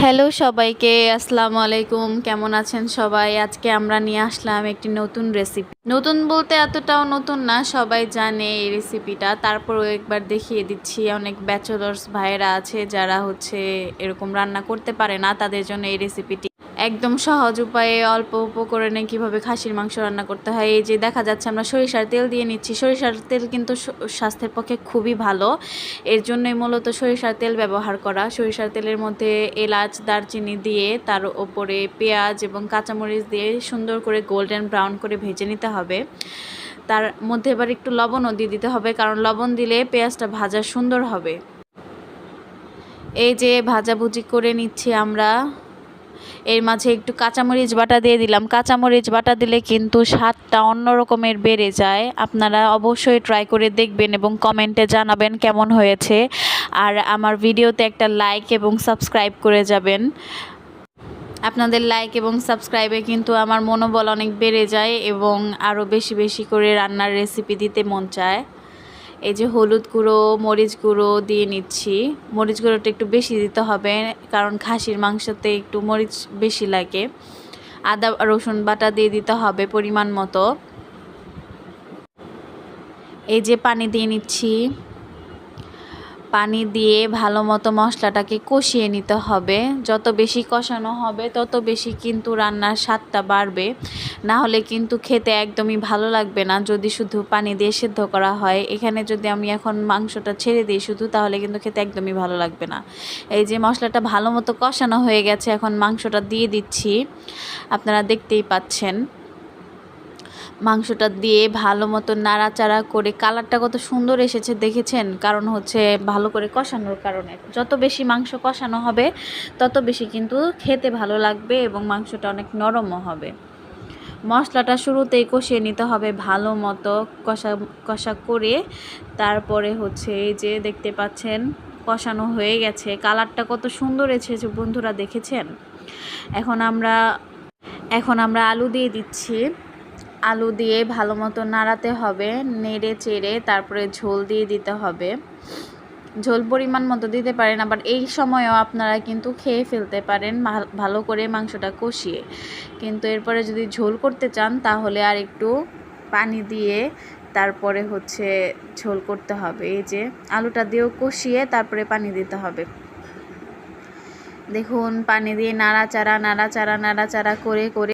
Hello সবাইকে, আসসালামু আলাইকুম। কেমন আছেন সবাই? আজকে আমরা নিয়ে আসলাম একটি নতুন রেসিপি। নতুন বলতে এতটাও নতুন না, সবাই জানে এই রেসিপিটা, তারপরও একবার দেখিয়ে দিচ্ছি। অনেক ব্যাচেলার্স ভাইয়েরা আছে যারা এরকম রান্না করতে পারে না, তাদের জন্য এই রেসিপিটি একদম সহজ উপায়ে অল্প উপকরণে কিভাবে খাসির মাংস রান্না করতে হয়। এই যে দেখা যাচ্ছে আমরা সরিষার তেল দিয়ে নিচ্ছি। সরিষার তেল কিন্তু স্বাস্থ্যের পক্ষে খুবই ভালো, এর জন্যই মূলত সরিষার তেল ব্যবহার করা। সরিষার তেলের মধ্যে এলাচ, দারচিনি দিয়ে তার ওপরে পেঁয়াজ এবং কাঁচামরিচ দিয়ে সুন্দর করে গোল্ডেন ব্রাউন করে ভেজে নিতে হবে। তার মধ্যে এবার একটু লবণও দিয়ে দিতে হবে, কারণ লবণ দিলে পেঁয়াজটা ভাজা সুন্দর হবে। এই যে ভাজাভুজি করে নিচ্ছি আমরা। এর মাঝে একটু কাঁচামরিচ বাটা দিয়ে দিলাম। কাঁচামরিচ বাটা দিলে কিন্তু স্বাদটা অন্য রকমের বেড়ে যায়। আপনারা অবশ্যই ট্রাই করে দেখবেন এবং কমেন্টে জানাবেন কেমন হয়েছে। আর আমার ভিডিওতে একটা লাইক এবং সাবস্ক্রাইব করে যাবেন। আপনাদের লাইক এবং সাবস্ক্রাইবে কিন্তু আমার মনোবল অনেক বেড়ে যায় এবং আরও বেশি বেশি করে রান্নার রেসিপি দিতে মন চায়। এই যে হলুদ গুঁড়ো, মরিচ গুঁড়ো দিয়ে নিচ্ছি। মরিচ গুঁড়োটা একটু বেশি দিতে হবে, কারণ খাসির মাংসতে একটু মরিচ বেশি লাগে। আদা রসুন বাটা দিয়ে দিতে হবে পরিমাণ মতো। এই যে পানি দিয়ে নিচ্ছি। পানি দিয়ে ভালো মতো মশলাটাকে কষিয়ে নিতে হবে। যত বেশি কষানো হবে তত বেশি কিন্তু রান্নার স্বাদটা বাড়বে, না হলে কিন্তু খেতে একদমই ভালো লাগবে না যদি শুধু পানি দিয়ে সেদ্ধ করা হয়। এখানে যদি আমি এখন মাংসটা ছেড়ে দিই শুধু, তাহলে কিন্তু খেতে একদমই ভালো লাগবে না। এই যে মশলাটা ভালো মতো কষানো হয়ে গেছে, এখন মাংসটা দিয়ে দিচ্ছি। আপনারা দেখতেই পাচ্ছেন মাংসটা দিয়ে ভালো মতো নাড়াচাড়া করে কালারটা কত সুন্দর এসেছে দেখেছেন, কারণ ভালো করে কষানোর কারণে। যত বেশি মাংস কষানো হবে তত বেশি কিন্তু খেতে ভালো লাগবে এবং মাংসটা অনেক নরমও হবে। মশলাটা শুরুতেই কষিয়ে নিতে হবে ভালো মতো, কষা কষা করে। তারপরে এই যে দেখতে পাচ্ছেন কষানো হয়ে গেছে, কালারটা কত সুন্দর এসেছে বন্ধুরা, দেখেছেন। এখন আমরা আলু দিয়ে দিচ্ছি। আলু দিয়ে ভালো মতো নাড়াতে হবে, নেড়ে চেড়ে তারপরে ঝোল দিয়ে দিতে হবে। ঝোল পরিমাণ মতো দিতে পারেন, আবার এই সময়ও আপনারা কিন্তু খেয়ে ফেলতে পারেন ভালো করে মাংসটা কষিয়ে। কিন্তু এরপরে যদি ঝোল করতে চান তাহলে আর একটু পানি দিয়ে তারপরে ঝোল করতে হবে। এই যে আলুটা দিয়েও কষিয়ে তারপরে পানি দিতে হবে। দেখুন পানি দিয়ে নাড়াচাড়া করে